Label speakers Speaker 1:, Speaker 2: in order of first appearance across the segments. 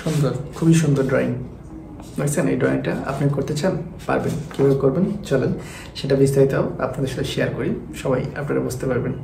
Speaker 1: সুন্দর, খুবই সুন্দর ড্রয়িং। দেখছেন, এই ড্রয়িংটা আপনি করতে চান, পারবেন। কীভাবে করবেন চলেন সেটা বিস্তারিত আপনাদের সাথে শেয়ার করি, সবাই আপনারা বুঝতে পারবেন।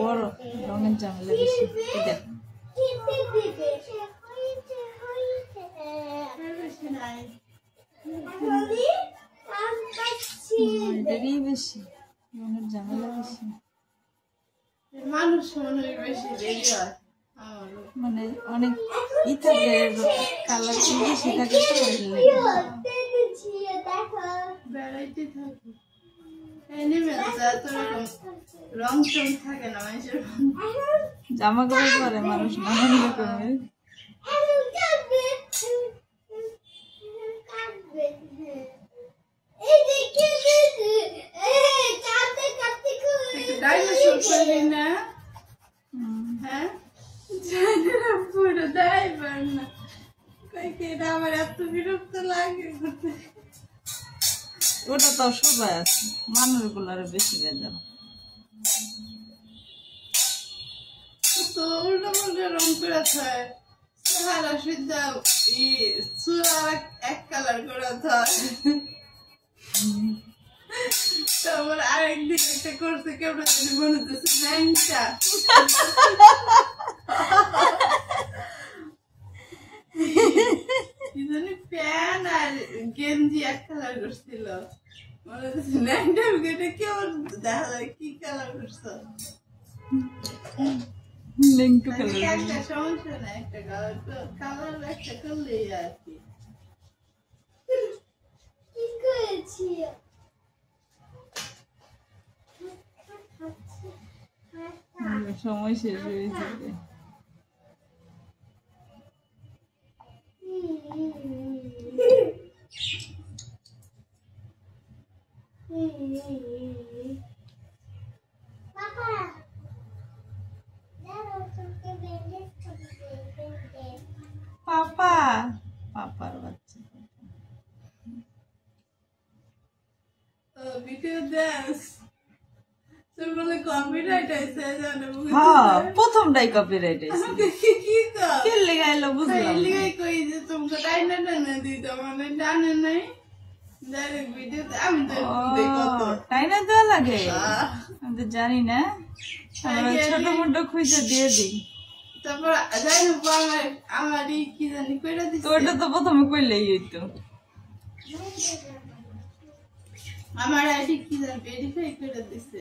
Speaker 2: বড় রঙের ঝামেলা বেশি। এটারই বেশি রঙের ঝামেলা বেশি,
Speaker 3: মানুষ বেশি দেরি হয়,
Speaker 2: মানে অনেক ই থাকে, কালার বেশি থাকে তো
Speaker 3: ভ্যারাইটি থাকে, রং চং থাকে না মানুষের।
Speaker 2: জামা কাপড় পরে মানুষ নানান রকমের।
Speaker 3: আমার এত বিরক্ত লাগে।
Speaker 2: ওটা তো সবাই আছে, মানুষগুলো আরো বেশি বেজাল।
Speaker 3: তো উল্টো পাল্টা রং করে থাকে, সারা সিদ্ধা চুরা এক কালার করে থাকে। তারপর আরেকদিন একটা করছে, কেমন মনে হচ্ছে ন্যাংটা, প্যান্ট আর গেঞ্জি এক কালার করছিল, মনে হচ্ছে ন্যাংটা। কেমন দেখা যায় কি কালার করছ, একটা সমস্যা না, একটা কালার একটা করলেই আর কি।
Speaker 2: সময় শেষ হয়ে যাবে। পাপা, পাপার বাচ্চা
Speaker 3: ভিডিও দেশ বলে কপিরাইট আছে,
Speaker 2: হ্যাঁ প্রথমটাই কপিরাইট আছে।
Speaker 3: কি
Speaker 2: কে লেগাইলো বুঝলাম
Speaker 3: কই যে তোমাকে টাইনা টাইনা দিত, মানে জানে নাই ডাইরেক্ট ভিডিওতে। আমি তো কত
Speaker 2: টাইনা দেওয়া লাগে আমি তো জানি না, আমরা ছোট মোটো খুঁজে দিয়ে দিই।
Speaker 3: তারপর যাই হোক আমার কি জানি কইরা দিচ্ছে,
Speaker 2: ওটা তো প্রথমে কইলেই হইতো।
Speaker 3: আমার আইডি কি জানি ভেরিফাই করে দিচ্ছে।